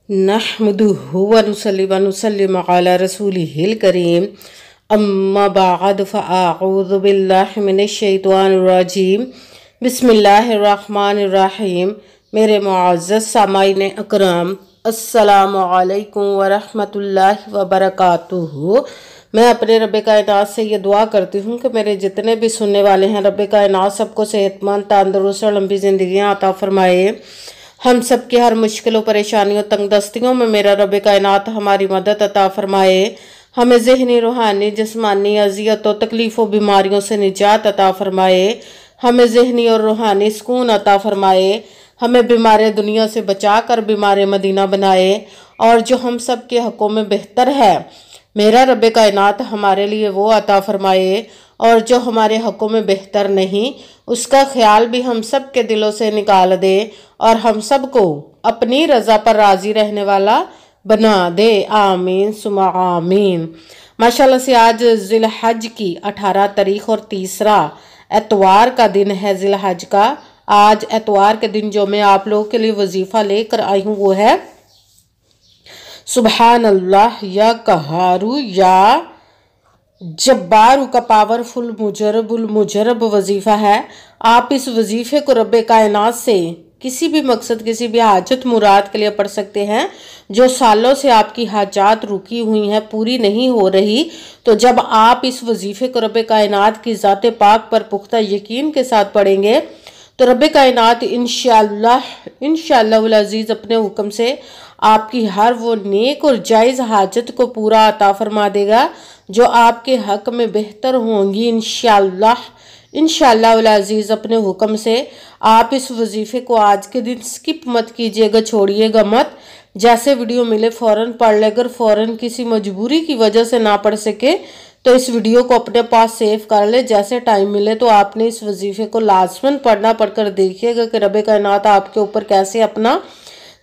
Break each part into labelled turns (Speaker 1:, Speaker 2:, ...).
Speaker 1: नहमदुहु व नुसल्ली व नुसल्लिम अला रसूलिहिल करीम अम्मा बाद फ़अऊज़ु बिल्लाहि मिनश शैतानिर रजीम बिस्मिल्लाहिर्रहमानिर्रहीम। मेरे मुअज़्ज़ज़ सामाईन अकराम, अस्सलामु अलैकुम व रहमतुल्लाहि व बरकातुहू। मैं अपने रब कायनात से ये दुआ करती हूँ कि मेरे जितने भी सुनने वाले हैं, रब कायनात सबको सेहतमंद, तंदुरुस्त और लंबी ज़िंदगियाँ अता फरमाए। हम सब की हर मुश्किलों, परेशानियों, तंगदस्तियों में मेरा रब कायनात हमारी मदद अता फरमाए। हमें ज़हनी, रूहानी, जिस्मानी अज़ियतों, तकलीफ़ों, बीमारियों से निजात अता फरमाए। हमें ज़हनी और रूहानी सुकून अता फरमाए। हमें बीमार दुनिया से बचा कर बीमार मदीना बनाए। और जो हम सब के हक़ों में बेहतर है, मेरा रब कायनात हमारे लिए वो अता फरमाए। और जो हमारे हक़ों में बेहतर नहीं, उसका ख्याल भी हम सब के दिलों से निकाल दे और हम सब को अपनी रज़ा पर राज़ी रहने वाला बना दे। आमीन सुमा आमीन। माशाल्लाह से आज ज़िलहज की 18 तारीख और तीसरा एतवार का दिन है ज़िलहज का। आज एतवार के दिन जो मैं आप लोगों के लिए वजीफ़ा लेकर आई हूँ वो है सुबहान अल्लाह या कहारू या जब्बारू का पावरफुल मुजरबुल मुजरब वजीफ़ा है। आप इस वजीफ़े को रब कायनात से किसी भी मकसद, किसी भी हाजत मुराद के लिए पढ़ सकते हैं। जो सालों से आपकी हाजात रुकी हुई हैं, पूरी नहीं हो रही, तो जब आप इस वजीफ़े को रब कायनात की ज़ात पाक पर पुख्ता यकीन के साथ पढ़ेंगे तो रब कायनात इंशाअल्लाह अज़ीज़ अपने हुक्म से आपकी हर वो नेक और जायज़ हाजत को पूरा अता फरमा देगा जो आपके हक़ में बेहतर होंगी इंशाअल्लाह अज़ीज़ अपने हुक्म से। आप इस वजीफ़े को आज के दिन स्किप मत कीजिएगा, छोड़िएगा मत। जैसे वीडियो मिले फ़ौरन पढ़ ले। अगर फ़ौरन किसी मजबूरी की वजह से ना पढ़ सके तो इस वीडियो को अपने पास सेव कर ले। जैसे टाइम मिले तो आपने इस वजीफ़े को लाज़मन पढ़ना। पढ़कर देखिएगा कि रब कायनात आपके ऊपर कैसे अपना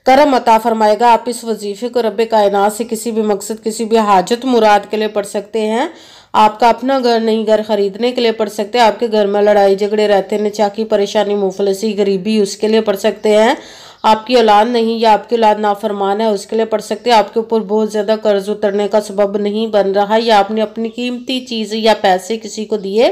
Speaker 1: करम अता फरमाएगा। आप इस वजीफ़े को रब कायनात से किसी भी मकसद, किसी भी हाजत मुराद के लिए पढ़ सकते हैं। आपका अपना घर नहीं, घर खरीदने के लिए पढ़ सकते हैं। आपके घर में लड़ाई झगड़े रहते हैं, निचाकी, परेशानी, मुफलसी, गरीबी, उसके लिए पढ़ सकते हैं। आपकी औलाद नहीं या आपकी औलाद नाफरमान है, उसके लिए पढ़ सकते हैं। आपके ऊपर बहुत ज़्यादा कर्ज उतरने का सबब नहीं बन रहा या आपने अपनी कीमती चीज़ या पैसे किसी को दिए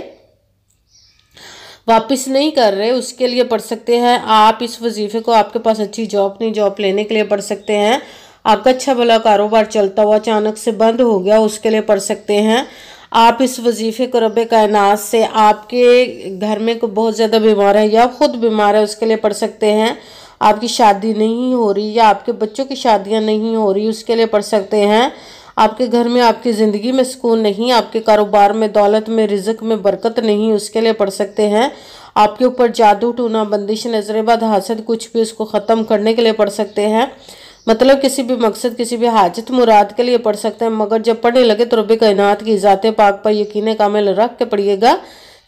Speaker 1: वापस नहीं कर रहे, उसके लिए पढ़ सकते हैं। आप इस वजीफ़े को आपके पास अच्छी जॉब नहीं, जॉब लेने के लिए पढ़ सकते हैं। आपका अच्छा भला कारोबार चलता हुआ अचानक से बंद हो गया, उसके लिए पढ़ सकते हैं। आप इस वजीफ़े को रब कायनात से आपके घर में कोई बहुत ज़्यादा बीमार है या खुद बीमार है, उसके लिए पढ़ सकते हैं। आपकी शादी नहीं हो रही या आपके बच्चों की शादियां नहीं हो रही, उसके लिए पढ़ सकते हैं। आपके घर में, आपकी ज़िंदगी में सुकून नहीं, आपके कारोबार में, दौलत में, रिज़्क में बरकत नहीं, उसके लिए पढ़ सकते हैं। आपके ऊपर जादू, टूना, बंदिश, नजरेबाद, हासद, कुछ भी, उसको ख़त्म करने के लिए पढ़ सकते हैं। मतलब किसी भी मकसद, किसी भी हाजत मुराद के लिए पढ़ सकते हैं। मगर जब पढ़ने लगे तो रब कायनात की ज़ात पाक पर यकीन कामिल रख के पढ़िएगा।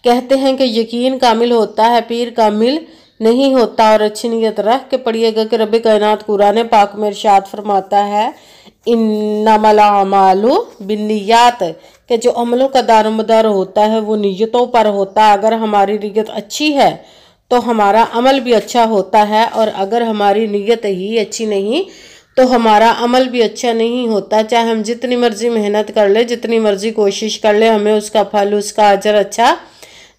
Speaker 1: कहते हैं कि यकीन कामिल होता है, पीर कामिल नहीं होता। और अच्छी नीयत रख के पढ़िएगा कि रब कायनात कुरान पाक में इरशाद फरमाता है इन्नमल अमालु बिन्नियात, कि जो अमलों का दारोमदार होता है वो नीयतों पर होता है। अगर हमारी नीयत अच्छी है तो हमारा अमल भी अच्छा होता है, और अगर हमारी नीयत ही अच्छी नहीं तो हमारा अमल भी अच्छा नहीं होता। चाहे हम जितनी मर्जी मेहनत कर ले, जितनी मर्जी कोशिश कर ले, हमें उसका फल, उसका अजर अच्छा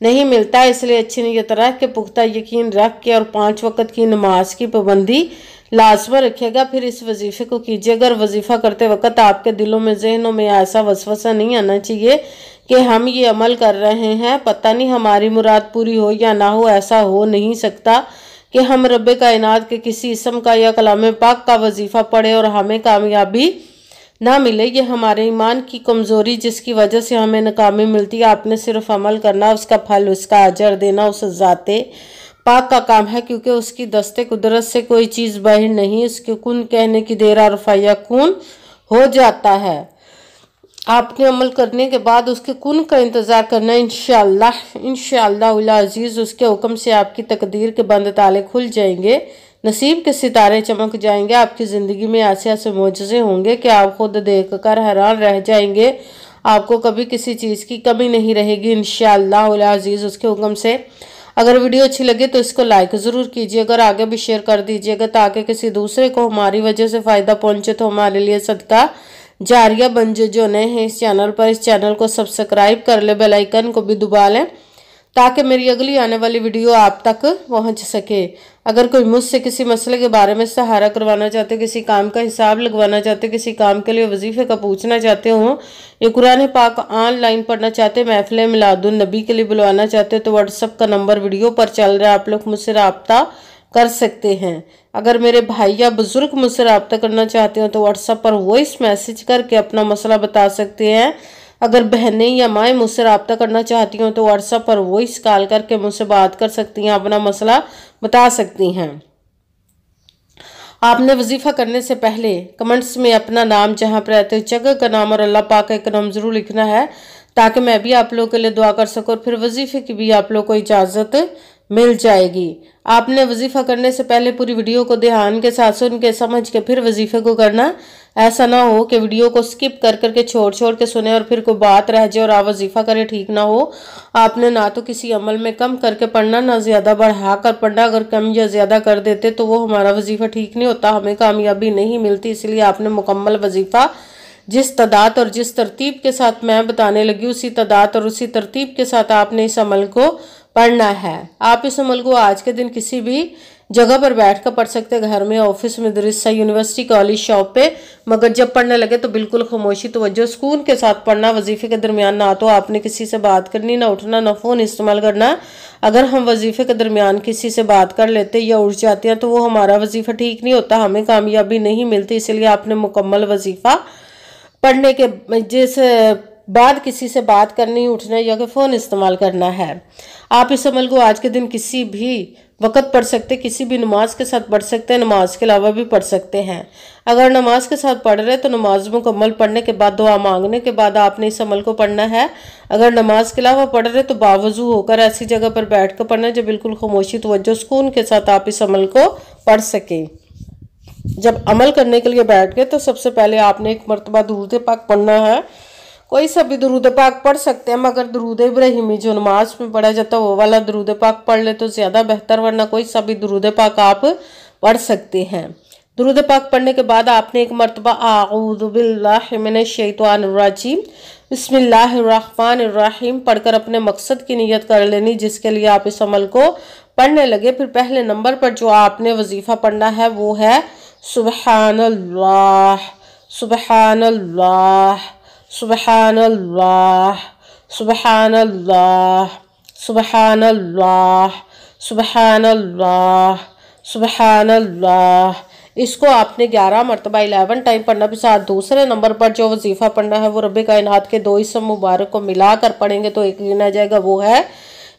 Speaker 1: नहीं मिलता। इसलिए अच्छी नीयत रख के, पुख्ता यकीन रख के और 5 वक़्त की नमाज की पाबंदी लाजमा रखिएगा। फिर इस वजीफ़े को कीजिए। अगर वजीफ़ा करते वक्त आपके दिलों में, जहनों में ऐसा वसवसा नहीं आना चाहिए कि हम ये अमल कर रहे हैं, पता नहीं हमारी मुराद पूरी हो या ना हो। ऐसा हो नहीं सकता कि हम रब कायनात के किसी इसम का या कलाम पाक का वजीफ़ा पढ़े और हमें कामयाबी ना मिले। ये हमारे ईमान की कमज़ोरी जिसकी वजह से हमें नाकामी मिलती है। आपने सिर्फ अमल करना, उसका फल, उसका अजर देना उस ज़ाते पाक का काम है, क्योंकि उसकी दस्ते कुदरत से कोई चीज़ बाहर नहीं। उसके कुन कहने की देर और फयाकुन हो जाता है। आपने अमल करने के बाद उसके कुन का इंतज़ार करना। इंशाअल्लाह अज़ीज़ उसके हुक्म से आपकी तकदीर के बंद ताले खुल जाएंगे, नसीब के सितारे चमक जाएंगे। आपकी ज़िंदगी में ऐसे ऐसे मोजज़े होंगे कि आप खुद देख कर हैरान रह जाएंगे। आपको कभी किसी चीज़ की कमी नहीं रहेगी इंशाअल्लाह अज़ीज़ उसके हुक्म से। अगर वीडियो अच्छी लगे तो इसको लाइक ज़रूर कीजिए, अगर आगे भी शेयर कर दीजिएगा ताकि किसी दूसरे को हमारी वजह से फ़ायदा पहुंचे तो हमारे लिए सदका जारिया बन जाए। जो नए हैं इस चैनल पर, इस चैनल को सब्सक्राइब कर ले, बेल आइकन को भी दबा लें ताकि मेरी अगली आने वाली वीडियो आप तक पहुंच सके। अगर कोई मुझसे किसी मसले के बारे में सहारा करवाना चाहते, किसी काम का हिसाब लगवाना चाहते, किसी काम के लिए वजीफे का पूछना चाहते हो, या कुरान पाक ऑनलाइन पढ़ना चाहते, महफिल मिलादुन नबी के लिए बुलवाना चाहते तो व्हाट्सएप का नंबर वीडियो पर चल रहा है, आप लोग मुझसे रब्ता कर सकते हैं। अगर मेरे भाई या बुजुर्ग मुझसे रब्ता करना चाहते हो तो व्हाट्सएप पर वॉइस मैसेज करके अपना मसला बता सकते हैं। अगर बहनें या माएँ मुझसे रब्ता करना चाहती हों तो व्हाट्सएप पर वॉइस कॉल करके मुझसे बात कर सकती हैं, अपना मसला बता सकती हैं। आपने वजीफा करने से पहले कमेंट्स में अपना नाम, जहाँ पर रहते हो जगह का नाम और अल्लाह पाक का एक नाम जरूर लिखना है ताकि मैं भी आप लोगों के लिए दुआ कर सकूं और फिर वजीफे की भी आप लोग को इजाज़त मिल जाएगी। आपने वजीफा करने से पहले पूरी वीडियो को ध्यान के साथ सुन के समझ के फिर वजीफे को करना। ऐसा ना हो कि वीडियो को स्किप कर करके छोड़ के सुने और फिर कोई बात रह जाए और आप वजीफा करें, ठीक ना हो। आपने ना तो किसी अमल में कम करके पढ़ना, ना ज़्यादा बढ़ा कर पढ़ना। अगर कम या ज़्यादा कर देते तो वो हमारा वजीफा ठीक नहीं होता, हमें कामयाबी नहीं मिलती। इसलिए आपने मुकम्मल वजीफा जिस तादाद और जिस तरतीब के साथ मैं बताने लगी उसी तादाद और उसी तरतीब के साथ आपने इस अमल को पढ़ना है। आप इस अमल को आज के दिन किसी भी जगह पर बैठ कर पढ़ सकते हैं, घर में, ऑफिस, मदरसा, यूनिवर्सिटी, कॉलेज, शॉप पे। मगर जब पढ़ने लगे तो बिल्कुल खामोशी, तवज्जो, सुकून के साथ पढ़ना। वजीफे के दरमियान ना तो आपने किसी से बात करनी, ना उठना, ना फ़ोन इस्तेमाल करना। अगर हम वजीफे के दरमियान किसी से बात कर लेते या उठ जाते हैं तो वो हमारा वजीफा ठीक नहीं होता, हमें कामयाबी नहीं मिलती। इसलिए आपने मुकम्मल वजीफा पढ़ने के जिस बाद किसी से बात करनी, उठना या कि फ़ोन इस्तेमाल करना है। आप इस अमल को आज के दिन किसी भी वक़्त पढ़ सकते, किसी भी नमाज के साथ पढ़ सकते हैं, नमाज के अलावा भी पढ़ सकते हैं। अगर नमाज के साथ पढ़ रहे तो नमाज मुकम्मल पढ़ने के बाद, दुआ मांगने के बाद आपने इस अमल को पढ़ना है। अगर नमाज के अलावा पढ़ रहे तो बावजू होकर ऐसी जगह पर बैठ कर पढ़ना जो बिल्कुल खामोशी, तवज्जो, सुकून के साथ आप इस अमल को पढ़ सकें। जब अमल करने के लिए बैठ गए तो सबसे पहले आपने एक मरतबा दुरूद पाक पढ़ना है। कोई सा भी दुरूद पाक पढ़ सकते हैं, मगर दुरूद इब्राहिमी जो नमाज में पढ़ा जाता है वो वाला दुरूद पाक पढ़ ले तो ज़्यादा बेहतर, वरना कोई सा भी दुरूद पाक आप पढ़ सकते हैं। दुरूद पाक पढ़ने के बाद आपने एक मरतबा आऊज़ु बिल्लाहि मिनश शैतानिर रजीम बिस्मिल्लाहिर रहमानिर रहीम पढ़कर अपने मकसद की नियत कर लेनी जिसके लिए आप इस अमल को पढ़ने लगे। फिर पहले नंबर पर जो आपने वजीफ़ा पढ़ना है वो है सुबहानल्लाह, सुबहानल्लाह, सुबहानल्लाह, सुबहानल्लाह, सुबहानल्लाह, सुबहानल्लाह, सुबहानल्लाह। इसको आपने 11 मरतबा 11 टाइम पढ़ना। भी साथ दूसरे नंबर पर जो वजीफ़ा पढ़ना है वो रब्बे कायनात के 2 इसम मुबारक को मिलाकर पढ़ेंगे तो एक गिना जाएगा, वो है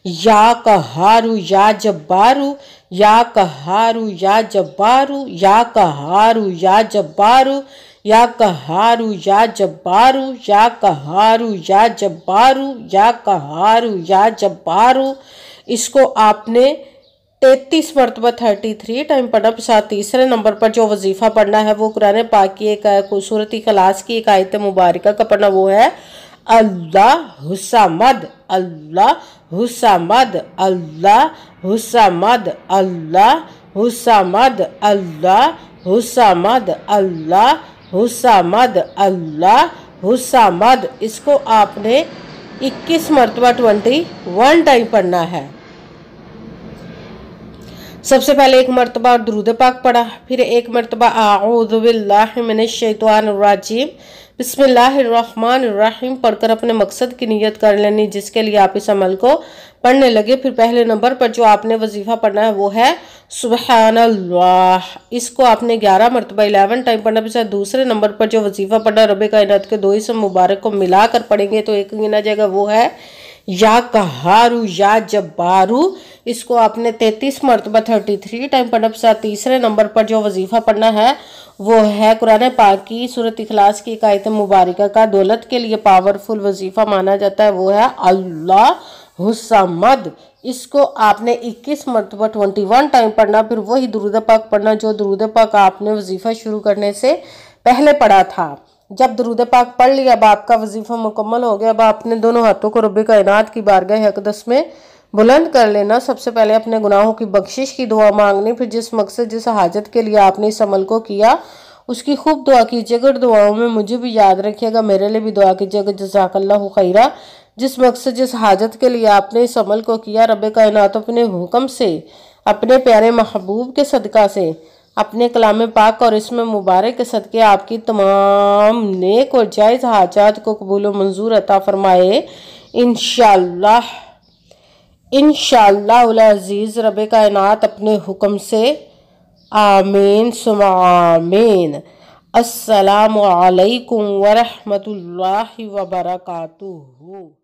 Speaker 1: या कहारू या जब्बारू, या कहारू या जब्बारू, या कहारू या जब्बारू, या कहारू या जब्बारू, या कहारू या जब्बारू, या कहारू या जब्बारू। इसको आपने 33 मरतबा 33 टाइम पढ़ना। साथ तीसरे नंबर पर जो वजीफ़ा पढ़ना है वो कुरान पाक की एक खूबसूरत इखलास की एक आयत मुबारका का पढ़ना, वो है अल्लाह हुस्समद, अल्लाह हुस्समद, अल्लाह हुस्समद, अल्लाह हुस्समद, अल्लाह हुस्समद, अल्लाह हुस्समद, अल्लाह हुस्समद। इसको आपने 21 मरतबा 21 टाइम पढ़ना है। सबसे पहले एक मरतबा दुरूद पाक पढ़ा, फिर एक मरतबा आऊज़ु बिल्लाहि मिनश शैतानिर रजीम बिस्मिल्लाहिर रहमानिर रहीम पढ़कर अपने मकसद की नियत कर लेनी जिसके लिए आप इस अमल को पढ़ने लगे। फिर पहले नंबर पर जो आपने वजीफ़ा पढ़ना है वो है सुबहानल्लाह। इसको आपने 11 मरतबा 11 टाइम पढ़ना। फिर दूसरे नंबर पर जो वजीफ़ा पढ़ना रब्बे कायनात के 2 इसम मुबारक को मिलाकर पढ़ेंगे तो एक गिना जाएगा, वो है या कहारू या जब्बारू। इसको आपने 33 मरतबा 33 टाइम पढ़ना। साथ तीसरे नंबर पर जो वजीफ़ा पढ़ना है वो है कुरान पाक की सूरत इखलास की एक आयत मुबारका का दौलत के लिए पावरफुल वजीफ़ा माना जाता है, वो है अल्लाह हुस्समद। इसको आपने 21 मरतबा 21 टाइम पढ़ना। फिर वही दुरूद पाक पढ़ना जो दुरूद पाक आपने वजीफ़ा शुरू करने से पहले पढ़ा था। जब दुरूद पाक पढ़ लिया, अब आपका वजीफ़ा मुकम्मल हो गया। अब आपने दोनों हाथों को रब्बे कायनात की बारगाह अक़दस में بلند کر لینا۔ سب سے پہلے اپنے گناہوں کی بخشش کی دعا مانگنی، پھر جس مقصد جس حاجت کے لیے آپ نے اس عمل کو کیا اس کی خوب دعا کیجیے گا۔ دعاؤں میں مجھے بھی یاد رکھیے گا، میرے لیے بھی دعا کیجیے گا۔ جزاک اللہ خیرہ۔ جس مقصد جس حاجت کے لیے آپ نے اس عمل کو کیا، رب کائنات اپنے حکم سے، اپنے پیارے محبوب کے صدقہ سے، اپنے کلام پاک اور اس میں مبارک کے صدقے آپ کی تمام نیک اور جائز حاجات کو قبول و منظور عطا فرمائے انشاءاللہ۔ انشاءاللہ العزیز رب کائنات اپنے حکم سے، آمین ثم آمین۔ السلام علیکم ورحمۃ اللہ وبرکاتہ۔